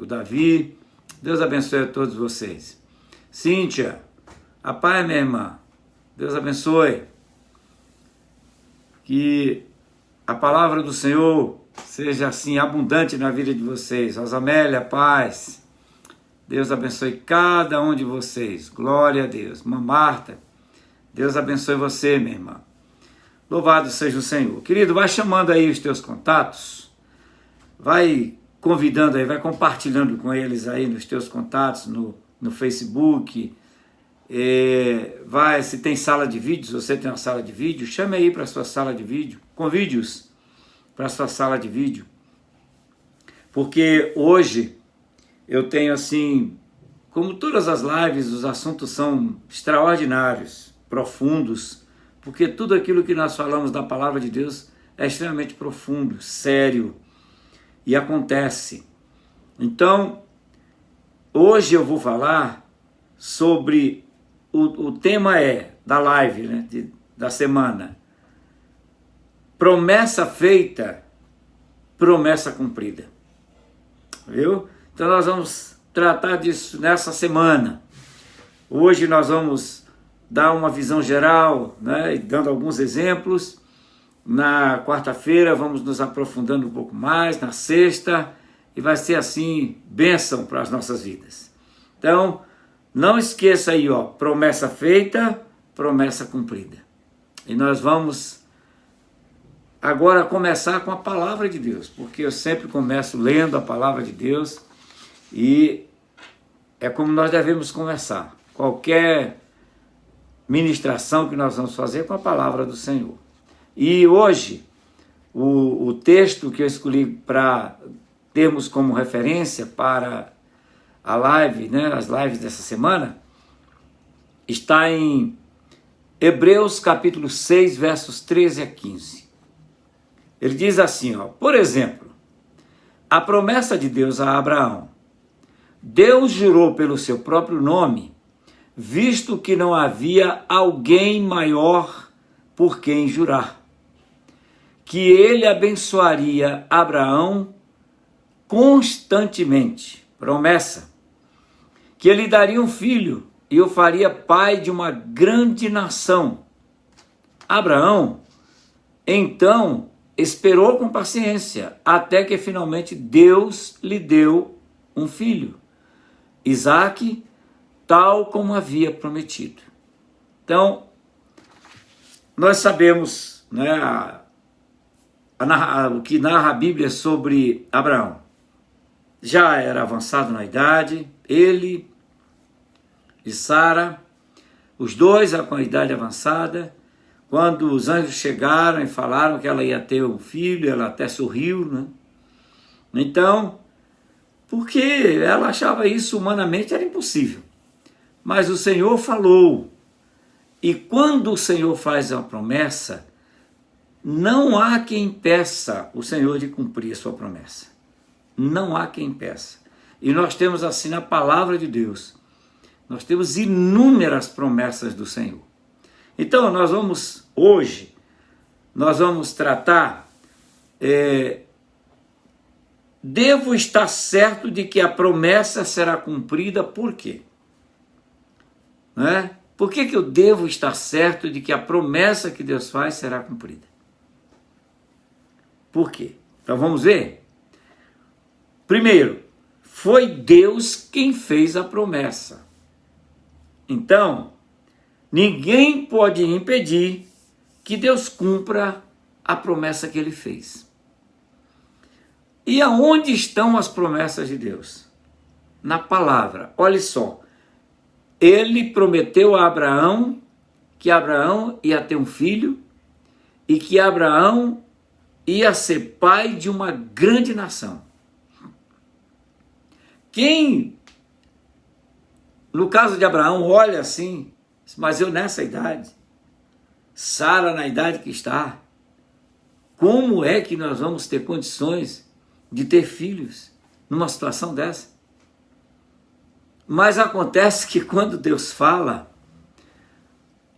o Davi. Deus abençoe a todos vocês. Cíntia, a paz, minha irmã. Deus abençoe. Que a palavra do Senhor seja assim abundante na vida de vocês. Rosamélia, paz. Deus abençoe cada um de vocês. Glória a Deus. Irmã Marta, Deus abençoe você, minha irmã. Louvado seja o Senhor. Querido, vai chamando aí os teus contatos. Vai convidando aí, vai compartilhando com eles aí nos teus contatos, no Facebook. Se tem sala de vídeo, se você tem uma sala de vídeo, chame aí para a sua sala de vídeo. Convide-os para a sua sala de vídeo. Porque hoje eu tenho assim, como todas as lives, os assuntos são extraordinários, profundos, porque tudo aquilo que nós falamos da palavra de Deus é extremamente profundo, sério, e acontece. Então, hoje eu vou falar sobre, o tema da live, né, da semana, promessa feita, promessa cumprida. Viu? Então nós vamos tratar disso nessa semana. Hoje nós vamos dar uma visão geral, né, dando alguns exemplos. Na quarta-feira vamos nos aprofundando um pouco mais, na sexta, e vai ser assim, bênção para as nossas vidas. Então, não esqueça aí, promessa feita, promessa cumprida. E nós vamos agora começar com a palavra de Deus, porque eu sempre começo lendo a palavra de Deus, e é como nós devemos começar. Qualquer ministração que nós vamos fazer com a palavra do Senhor. E hoje, o texto que eu escolhi para termos como referência para a live, né, as lives dessa semana, está em Hebreus capítulo 6, versos 13 a 15. Ele diz assim, por exemplo, a promessa de Deus a Abraão. Deus jurou pelo seu próprio nome, visto que não havia alguém maior por quem jurar, que ele abençoaria Abraão constantemente, promessa, que ele daria um filho e o faria pai de uma grande nação. Abraão, então, esperou com paciência, até que finalmente Deus lhe deu um filho, Isaque, tal como havia prometido. Então, nós sabemos, né, o que narra a Bíblia sobre Abraão. Já era avançado na idade, ele e Sara, os dois com a idade avançada. Quando os anjos chegaram e falaram que ela ia ter um filho, ela até sorriu, né? Então, porque ela achava isso humanamente era impossível. Mas o Senhor falou. E quando o Senhor faz uma promessa, não há quem impeça o Senhor de cumprir a sua promessa. Não há quem impeça. E nós temos assim na palavra de Deus, nós temos inúmeras promessas do Senhor. Então hoje, nós vamos tratar, devo estar certo de que a promessa será cumprida, por quê? Né? Por que eu devo estar certo de que a promessa que Deus faz será cumprida? Por quê? Então vamos ver? Primeiro, foi Deus quem fez a promessa. Então, ninguém pode impedir que Deus cumpra a promessa que Ele fez. E aonde estão as promessas de Deus? Na palavra. Olha só, Ele prometeu a Abraão que Abraão ia ter um filho e que Abraão ia ser pai de uma grande nação. Quem, no caso de Abraão, olha assim, mas eu nessa idade, Sara na idade que está, como é que nós vamos ter condições de ter filhos numa situação dessa? Mas acontece que quando Deus fala,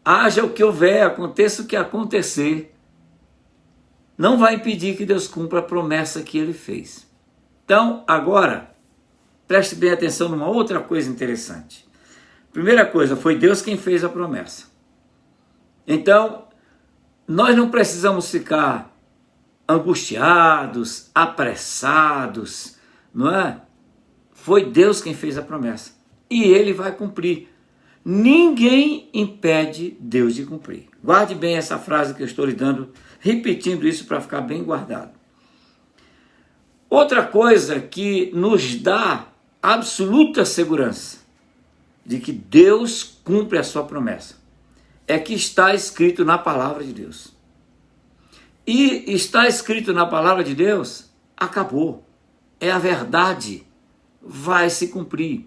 haja o que houver, aconteça o que acontecer, não vai impedir que Deus cumpra a promessa que Ele fez. Então, agora, preste bem atenção numa outra coisa interessante. Primeira coisa, foi Deus quem fez a promessa. Então, nós não precisamos ficar angustiados, apressados, não é? Foi Deus quem fez a promessa. E Ele vai cumprir. Ninguém impede Deus de cumprir. Guarde bem essa frase que eu estou lhe dando, repetindo isso para ficar bem guardado. Outra coisa que nos dá absoluta segurança de que Deus cumpre a sua promessa é que está escrito na palavra de Deus. E está escrito na palavra de Deus, acabou. É a verdade, vai se cumprir.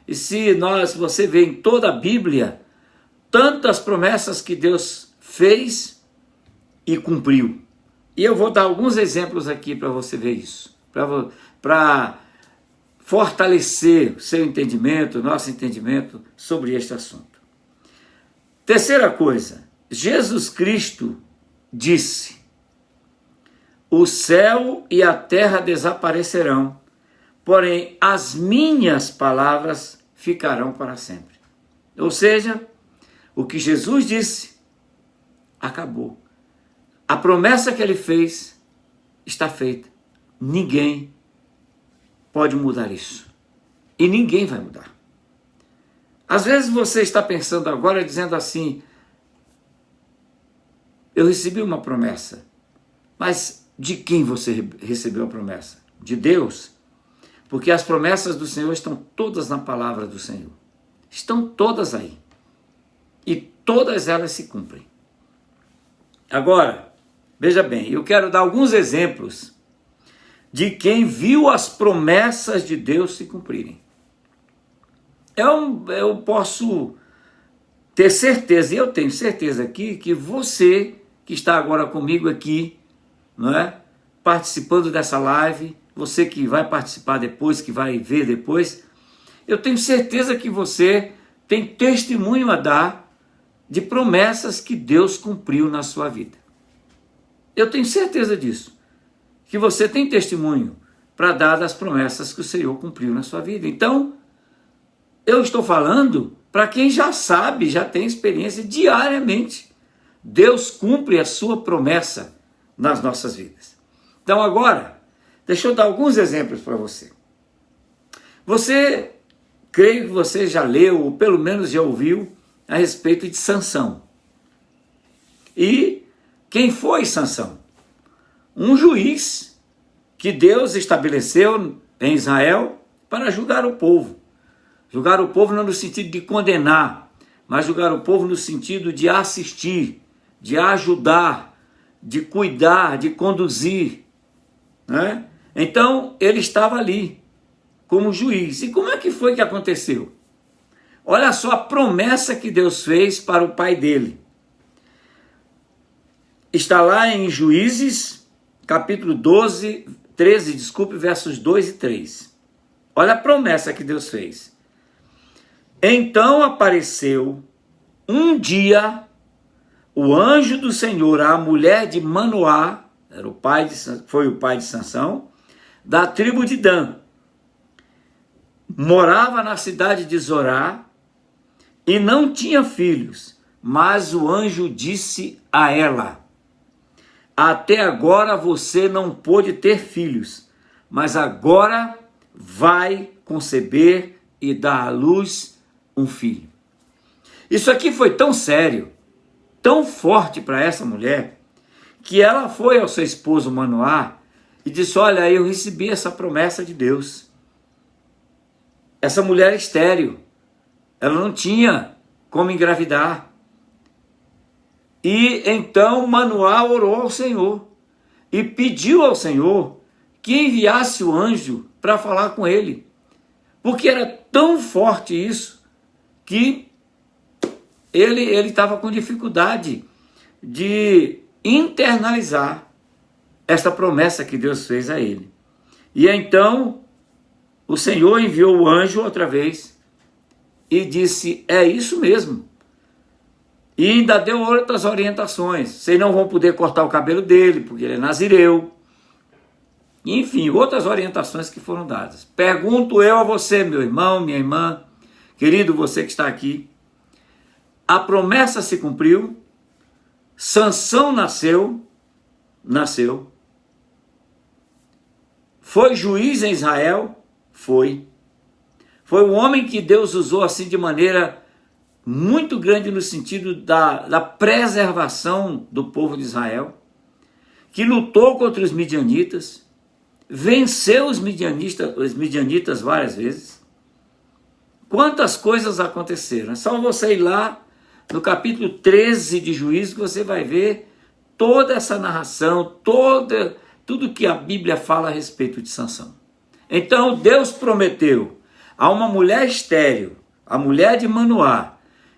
E se você vê em toda a Bíblia, tantas promessas que Deus fez e cumpriu. E eu vou dar alguns exemplos aqui para você ver isso, para fortalecer o seu entendimento, o nosso entendimento sobre este assunto. Terceira coisa, Jesus Cristo disse: o céu e a terra desaparecerão, porém as minhas palavras ficarão para sempre. Ou seja, o que Jesus disse, acabou. A promessa que ele fez está feita. Ninguém pode mudar isso. E ninguém vai mudar. Às vezes você está pensando agora, dizendo assim: eu recebi uma promessa. Mas de quem você recebeu a promessa? De Deus? Porque as promessas do Senhor estão todas na palavra do Senhor. Estão todas aí. E todas elas se cumprem. Agora, veja bem, eu quero dar alguns exemplos de quem viu as promessas de Deus se cumprirem. Eu posso ter certeza, e eu tenho certeza aqui, que você que está agora comigo aqui, não é? Participando dessa live, você que vai participar depois, que vai ver depois, eu tenho certeza que você tem testemunho a dar de promessas que Deus cumpriu na sua vida. Eu tenho certeza disso, que você tem testemunho para dar das promessas que o Senhor cumpriu na sua vida. Então, eu estou falando para quem já sabe, já tem experiência diariamente. Deus cumpre a sua promessa nas nossas vidas. Então agora, deixa eu dar alguns exemplos para você. Creio que você já leu, ou pelo menos já ouviu, a respeito de Sansão. E quem foi Sansão? Um juiz que Deus estabeleceu em Israel para julgar o povo. Julgar o povo não no sentido de condenar, mas julgar o povo no sentido de assistir, de ajudar, de cuidar, de conduzir, né? Então, ele estava ali como juiz. E como é que foi que aconteceu? Olha só a promessa que Deus fez para o pai dele. Está lá em Juízes, capítulo 13, versos 2 e 3. Olha a promessa que Deus fez. Então apareceu um dia o anjo do Senhor à mulher de Manoá, foi o pai de Sansão, da tribo de Dan. Morava na cidade de Zorá e não tinha filhos, mas o anjo disse a ela: até agora você não pôde ter filhos, mas agora vai conceber e dar à luz um filho. Isso aqui foi tão sério, tão forte para essa mulher, que ela foi ao seu esposo Manoá e disse: olha, eu recebi essa promessa de Deus. Essa mulher é estéril, ela não tinha como engravidar. E então Manoá orou ao Senhor e pediu ao Senhor que enviasse o anjo para falar com ele, porque era tão forte isso que ele estava com dificuldade de internalizar esta promessa que Deus fez a ele. E então o Senhor enviou o anjo outra vez e disse: é isso mesmo. E ainda deu outras orientações. Vocês não vão poder cortar o cabelo dele, porque ele é nazireu. Enfim, outras orientações que foram dadas. Pergunto eu a você, meu irmão, minha irmã, querido, você que está aqui. A promessa se cumpriu, Sansão nasceu, foi juiz em Israel, foi um homem que Deus usou assim de maneira muito grande no sentido da preservação do povo de Israel, que lutou contra os midianitas, venceu os midianitas várias vezes. Quantas coisas aconteceram? É só você ir lá no capítulo 13 de Juízes que você vai ver toda essa narração, tudo que a Bíblia fala a respeito de Sansão. Então Deus prometeu a uma mulher estéril, a mulher de Manoá,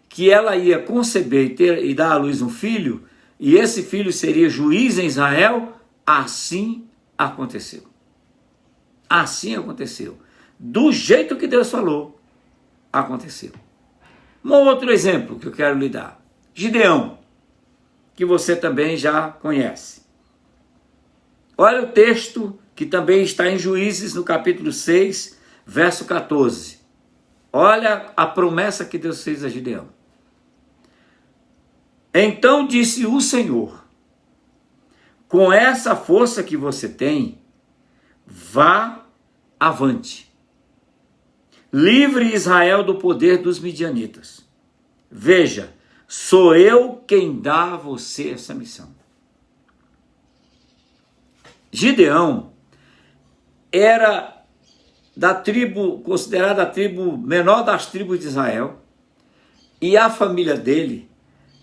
que ela ia conceber e dar à luz um filho, e esse filho seria juiz em Israel. Assim aconteceu. Assim aconteceu. Do jeito que Deus falou, aconteceu. Um outro exemplo que eu quero lhe dar. Gideão, que você também já conhece. Olha o texto que também está em Juízes, no capítulo 6, verso 14. Olha a promessa que Deus fez a Gideão. Então disse o Senhor: com essa força que você tem, vá avante. Livre Israel do poder dos midianitas. Veja, sou eu quem dá a você essa missão. Gideão era da tribo, considerada a tribo menor das tribos de Israel, e a família dele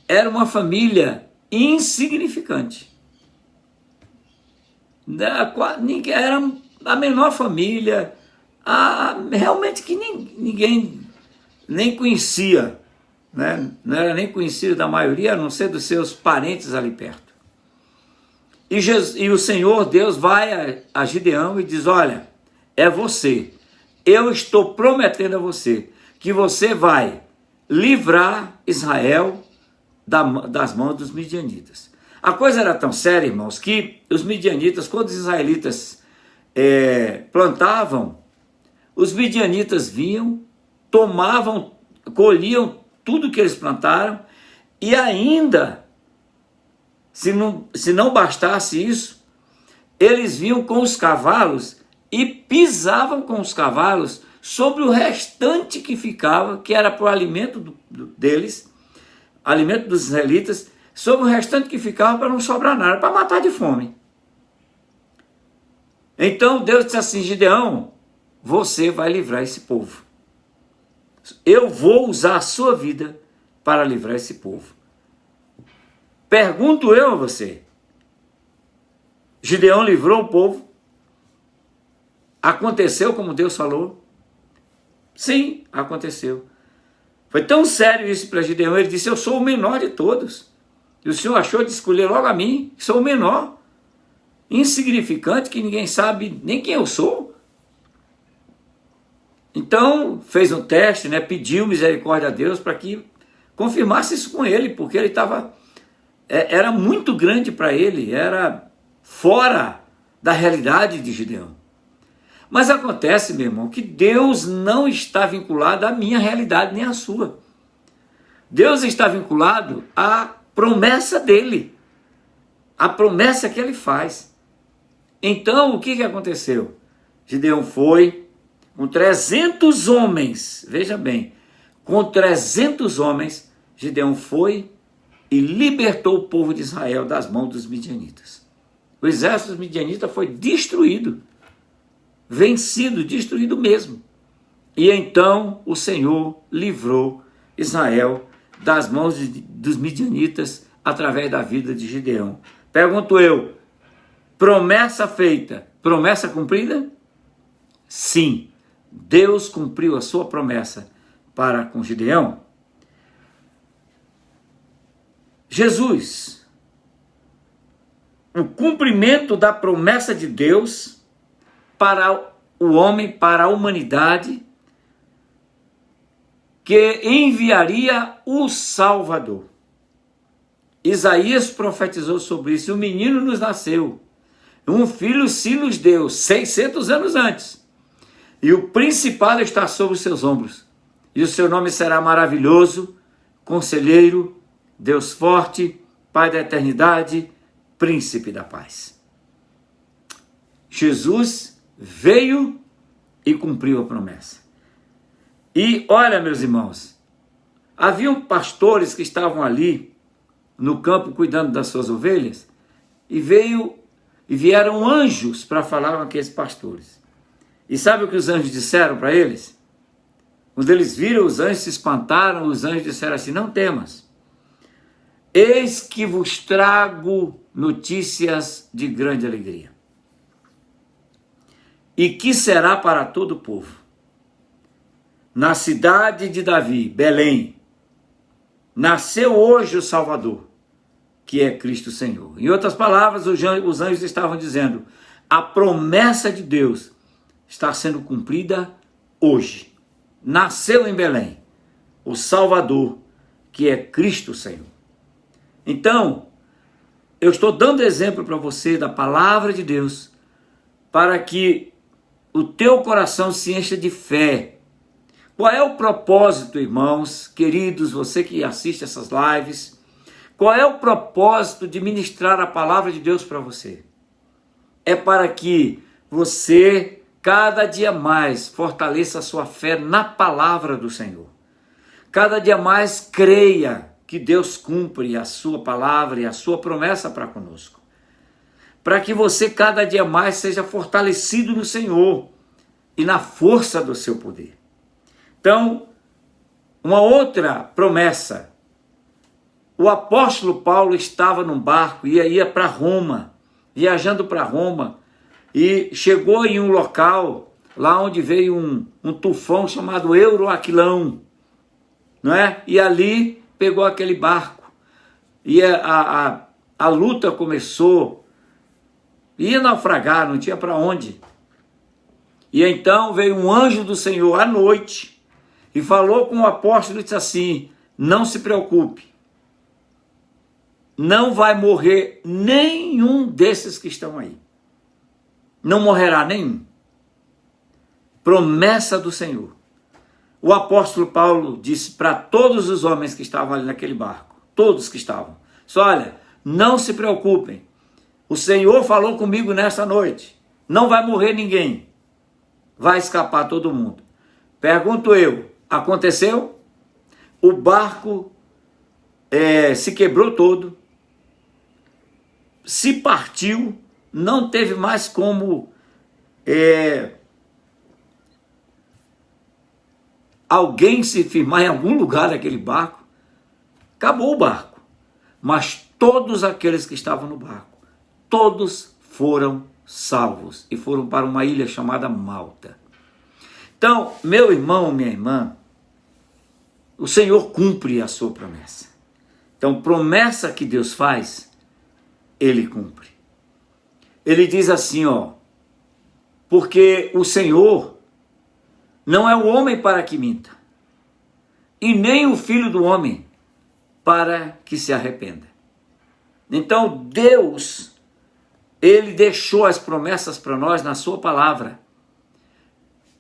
era uma família insignificante. Era a menor família, realmente que ninguém nem conhecia, né? Não era nem conhecido da maioria, a não ser dos seus parentes ali perto. E o Senhor Deus vai a Gideão e diz: olha, é você, eu estou prometendo a você que você vai livrar Israel das mãos dos midianitas. A coisa era tão séria, irmãos, que os midianitas, quando os israelitas plantavam, os midianitas vinham, tomavam, colhiam tudo que eles plantaram, e ainda, se não bastasse isso, eles vinham com os cavalos e pisavam com os cavalos sobre o restante que ficava, que era para o alimento deles, alimento dos israelitas, sobre o restante que ficava para não sobrar nada, para matar de fome. Então Deus disse assim: Gideão, você vai livrar esse povo. Eu vou usar a sua vida para livrar esse povo. Pergunto eu a você: Gideão livrou o povo? Aconteceu como Deus falou? Sim, aconteceu. Foi tão sério isso para Gideão, ele disse: eu sou o menor de todos. E o Senhor achou de escolher logo a mim, que sou o menor, insignificante, que ninguém sabe nem quem eu sou. Então fez um teste, né? Pediu misericórdia a Deus para que confirmasse isso com ele, porque ele era muito grande para ele, era fora da realidade de Gideão. Mas acontece, meu irmão, que Deus não está vinculado à minha realidade nem à sua. Deus está vinculado à promessa dele, à promessa que ele faz. Então, o que aconteceu? Gideão foi com 300 homens, veja bem, com 300 homens, Gideão foi e libertou o povo de Israel das mãos dos midianitas. O exército dos midianitas foi destruído, vencido, destruído mesmo. E então o Senhor livrou Israel das mãos dos midianitas através da vida de Gideão. Pergunto eu, promessa feita, promessa cumprida? Sim, Deus cumpriu a sua promessa para com Gideão. Jesus, o cumprimento da promessa de Deus para o homem, para a humanidade, que enviaria o Salvador. Isaías profetizou sobre isso: o menino nos nasceu, Um filho se nos deu 600 anos antes. E o principado está sobre os seus ombros. E o seu nome será maravilhoso, Conselheiro, Deus forte, Pai da eternidade, Príncipe da paz. Jesus veio e cumpriu a promessa. E olha, meus irmãos, haviam pastores que estavam ali no campo cuidando das suas ovelhas e vieram anjos para falar com aqueles pastores. E sabe o que os anjos disseram para eles? Quando eles viram os anjos, se espantaram, os anjos disseram assim: não temas, eis que vos trago notícias de grande alegria, e que será para todo o povo. Na cidade de Davi, Belém, nasceu hoje o Salvador, que é Cristo Senhor. Em outras palavras, os anjos estavam dizendo: a promessa de Deus está sendo cumprida hoje. Nasceu em Belém o Salvador, que é Cristo Senhor. Então, eu estou dando exemplo para você da palavra de Deus, para que o teu coração se encha de fé. Qual é o propósito, irmãos, queridos, você que assiste essas lives? Qual é o propósito de ministrar a palavra de Deus para você? É para que você cada dia mais fortaleça a sua fé na palavra do Senhor. Cada dia mais creia que Deus cumpre a sua palavra e a sua promessa para conosco. Para que você cada dia mais seja fortalecido no Senhor e na força do seu poder. Então, uma outra promessa. O apóstolo Paulo estava num barco e ia para Roma, viajando para Roma, e chegou em um local lá onde veio um tufão chamado Euroaquilão, não é? E ali pegou aquele barco, e a luta começou, ia naufragar, não tinha para onde. E então veio um anjo do Senhor à noite e falou com o apóstolo e disse assim: não se preocupe, não vai morrer nenhum desses que estão aí. Não morrerá nenhum. Promessa do Senhor. O apóstolo Paulo disse para todos os homens que estavam ali naquele barco, todos que estavam, só olha, não se preocupem, o Senhor falou comigo nessa noite, não vai morrer ninguém, vai escapar todo mundo. Pergunto eu, aconteceu? O barco se quebrou todo, se partiu, não teve mais como alguém se firmar em algum lugar daquele barco. Acabou o barco. Mas todos aqueles que estavam no barco, todos foram salvos e foram para uma ilha chamada Malta. Então, meu irmão, minha irmã, o Senhor cumpre a sua promessa. Então, promessa que Deus faz, Ele cumpre. Ele diz assim, porque o Senhor não é o homem para que minta, e nem o filho do homem para que se arrependa. Então Deus, Ele deixou as promessas para nós na sua palavra,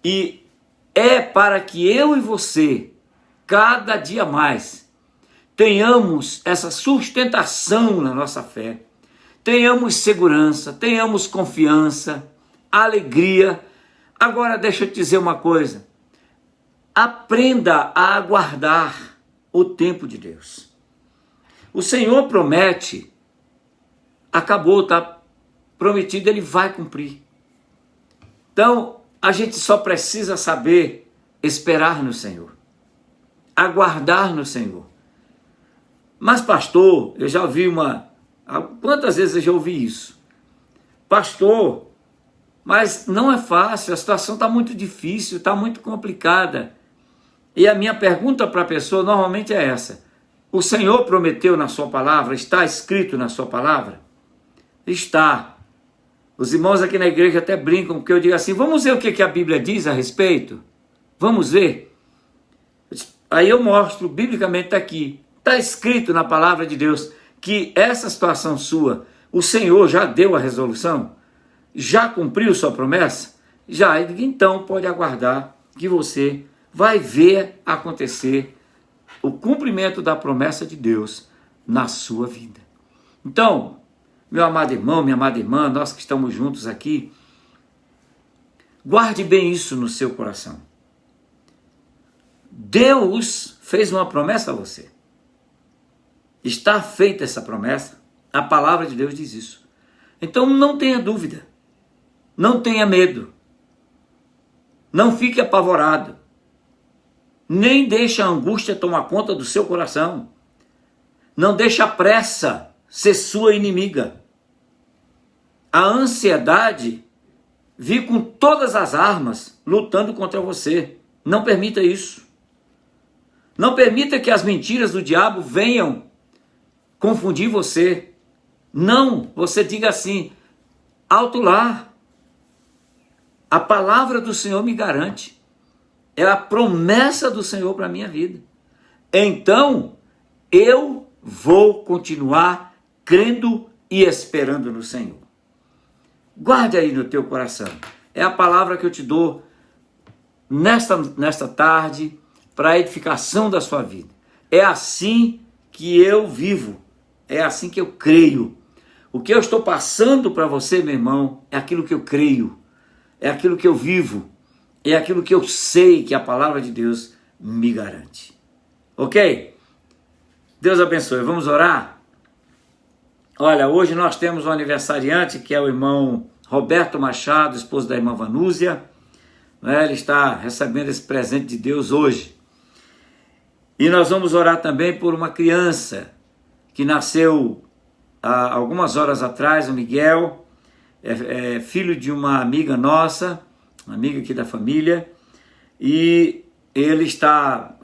e é para que eu e você, cada dia mais, tenhamos essa sustentação na nossa fé, tenhamos segurança, tenhamos confiança, alegria. Agora deixa eu te dizer uma coisa, aprenda a aguardar o tempo de Deus. O Senhor promete, acabou, está prometido, Ele vai cumprir. Então, a gente só precisa saber esperar no Senhor, aguardar no Senhor. Mas pastor, eu já ouvi quantas vezes eu já ouvi isso? Pastor, mas não é fácil, a situação está muito difícil, está muito complicada. E a minha pergunta para a pessoa normalmente é essa: o Senhor prometeu na sua palavra? Está escrito na sua palavra? Está. Os irmãos aqui na igreja até brincam, porque eu digo assim: vamos ver o que a Bíblia diz a respeito? Vamos ver? Aí eu mostro, biblicamente está aqui. Está escrito na palavra de Deus que essa situação sua, o Senhor já deu a resolução? já cumpriu sua promessa? Já, então pode aguardar que você vai ver acontecer o cumprimento da promessa de Deus na sua vida. Então, meu amado irmão, minha amada irmã, nós que estamos juntos aqui, guarde bem isso no seu coração. Deus fez uma promessa a você. Está feita essa promessa, a palavra de Deus diz isso. Então não tenha dúvida, não tenha medo, não fique apavorado, nem deixe a angústia tomar conta do seu coração, não deixe a pressa ser sua inimiga. A ansiedade vir com todas as armas lutando contra você. Não permita isso. Não permita que as mentiras do diabo venham confundir você. Não, você diga assim: alto lá. A palavra do Senhor me garante. É a promessa do Senhor para a minha vida. Então, eu vou continuar crendo e esperando no Senhor. Guarde aí no teu coração. É a palavra que eu te dou nesta tarde para a edificação da sua vida. É assim que eu vivo. É assim que eu creio. O que eu estou passando para você, meu irmão, é aquilo que eu creio. É aquilo que eu vivo. É aquilo que eu sei que a palavra de Deus me garante. Ok? Deus abençoe. Vamos orar? Olha, hoje nós temos um aniversariante que é o irmão Roberto Machado, esposo da irmã Vanúzia. Ele está recebendo esse presente de Deus hoje. E nós vamos orar também por uma criança que nasceu há algumas horas atrás, o Miguel, é filho de uma amiga nossa, uma amiga aqui da família, e ele está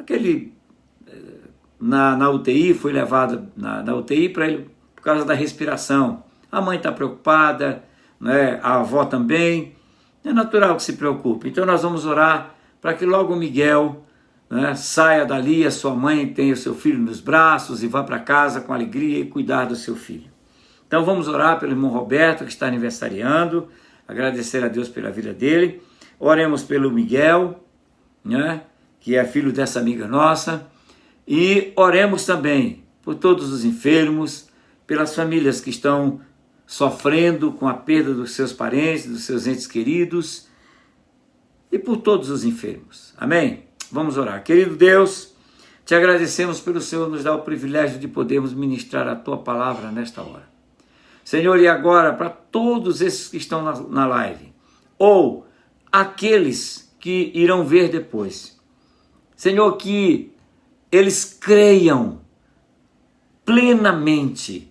na UTI, foi levado na UTI para ele por causa da respiração. A mãe está preocupada, né? A avó também, é natural que se preocupe. Então nós vamos orar para que logo o Miguel, né, saia dali, a sua mãe tenha o seu filho nos braços e vá para casa com alegria e cuidar do seu filho. Então vamos orar pelo irmão Roberto, que está aniversariando, agradecer a Deus pela vida dele. Oremos pelo Miguel, né, que é filho dessa amiga nossa, e oremos também por todos os enfermos, pelas famílias que estão sofrendo com a perda dos seus parentes, dos seus entes queridos, e por todos os enfermos. Amém? Vamos orar. Querido Deus, te agradecemos pelo Senhor nos dar o privilégio de podermos ministrar a tua palavra nesta hora. Senhor, e agora para todos esses que estão na live, ou aqueles que irão ver depois, Senhor, que eles creiam plenamente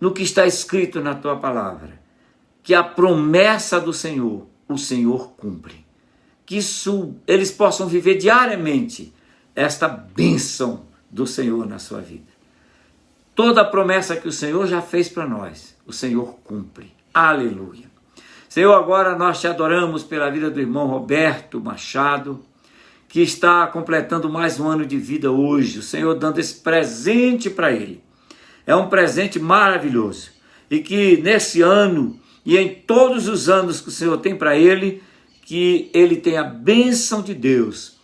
no que está escrito na tua palavra, que a promessa do Senhor, o Senhor cumpre. Que eles possam viver diariamente esta bênção do Senhor na sua vida. Toda a promessa que o Senhor já fez para nós, o Senhor cumpre. Aleluia. Senhor, agora nós te adoramos pela vida do irmão Roberto Machado, que está completando mais um ano de vida hoje. O Senhor dando esse presente para ele. É um presente maravilhoso. E que nesse ano e em todos os anos que o Senhor tem para ele, que ele tenha a bênção de Deus,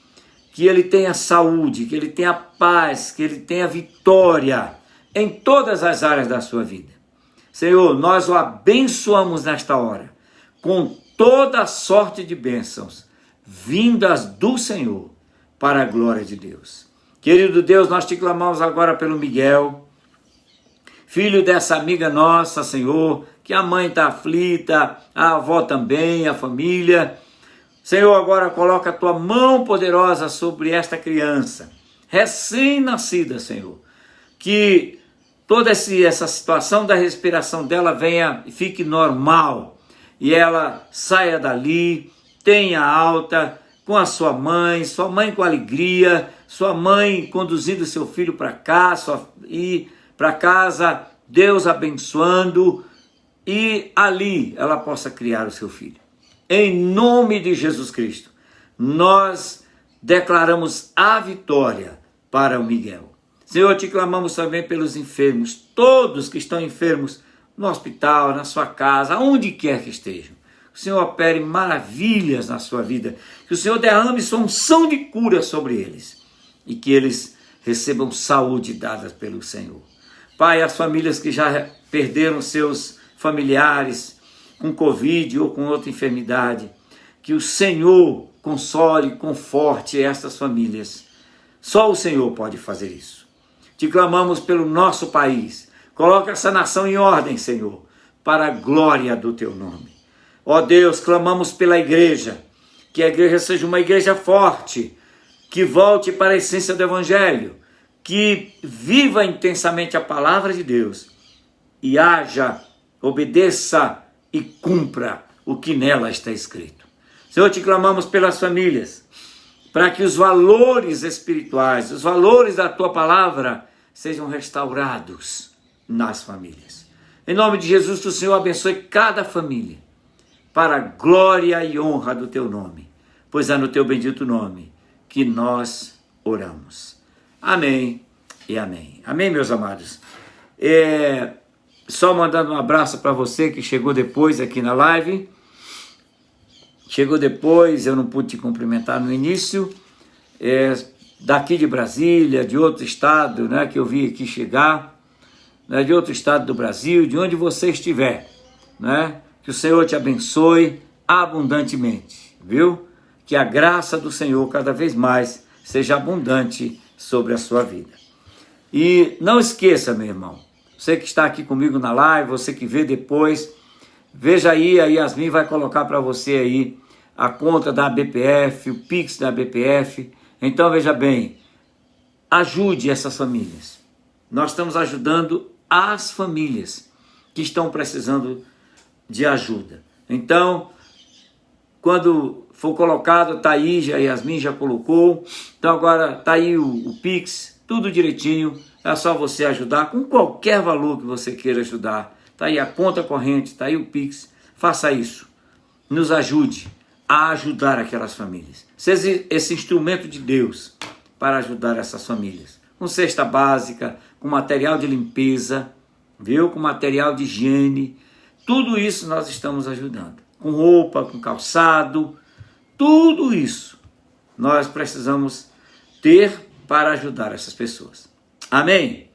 que ele tenha saúde, que ele tenha paz, que ele tenha vitória em todas as áreas da sua vida. Senhor, nós o abençoamos nesta hora, com toda sorte de bênçãos, vindas do Senhor, para a glória de Deus. Querido Deus, nós te clamamos agora pelo Miguel, filho dessa amiga nossa, Senhor, que a mãe está aflita, a avó também, a família. Senhor, agora coloca a tua mão poderosa sobre esta criança, recém-nascida, Senhor, que toda essa situação da respiração dela venha e fique normal, e ela saia dali, tenha alta, com a sua mãe com alegria, sua mãe conduzindo seu filho para cá, e para casa, Deus abençoando, e ali ela possa criar o seu filho. Em nome de Jesus Cristo, nós declaramos a vitória para o Miguel. Senhor, te clamamos também pelos enfermos, todos que estão enfermos no hospital, na sua casa, aonde quer que estejam. Que o Senhor opere maravilhas na sua vida, que o Senhor derrame sua unção de cura sobre eles e que eles recebam saúde dada pelo Senhor. Pai, as famílias que já perderam seus familiares com Covid ou com outra enfermidade, que o Senhor console, conforte estas famílias. Só o Senhor pode fazer isso. Te clamamos pelo nosso país. Coloca essa nação em ordem, Senhor, para a glória do teu nome. Ó Deus, clamamos pela igreja, que a igreja seja uma igreja forte, que volte para a essência do Evangelho, que viva intensamente a palavra de Deus e haja, obedeça e cumpra o que nela está escrito. Senhor, te clamamos pelas famílias, para que os valores espirituais, os valores da tua palavra sejam restaurados nas famílias. Em nome de Jesus, que o Senhor abençoe cada família, para a glória e honra do teu nome, pois é no teu bendito nome que nós oramos. Amém e amém. Amém, meus amados. Só mandando um abraço para você que chegou depois aqui na live. Chegou depois, eu não pude te cumprimentar no início. Daqui de Brasília, de outro estado, né, que eu vi aqui chegar, né, de outro estado do Brasil, de onde você estiver, né, que o Senhor te abençoe abundantemente, viu? Que a graça do Senhor cada vez mais seja abundante sobre a sua vida. E não esqueça, meu irmão, você que está aqui comigo na live, você que vê depois, veja aí, a Yasmin vai colocar para você aí a conta da ABPF, o Pix da ABPF. Então veja bem, ajude essas famílias. Nós estamos ajudando as famílias que estão precisando de ajuda. Então, quando for colocado, está aí, a Yasmin já colocou. Então agora está aí o Pix, tudo direitinho. É só você ajudar com qualquer valor que você queira ajudar. Está aí a conta corrente, está aí o Pix. Faça isso. Nos ajude a ajudar aquelas famílias. Seja esse instrumento de Deus para ajudar essas famílias. Com cesta básica, com material de limpeza, viu? Com material de higiene. Tudo isso nós estamos ajudando. Com roupa, com calçado, tudo isso nós precisamos ter para ajudar essas pessoas. Amém?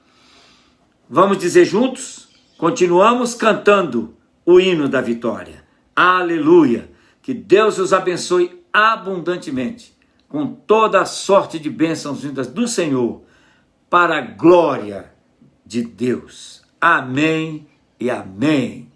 Vamos dizer juntos? Continuamos cantando o hino da vitória. Aleluia! Que Deus os abençoe abundantemente, com toda a sorte de bênçãos vindas do Senhor, para a glória de Deus. Amém e amém.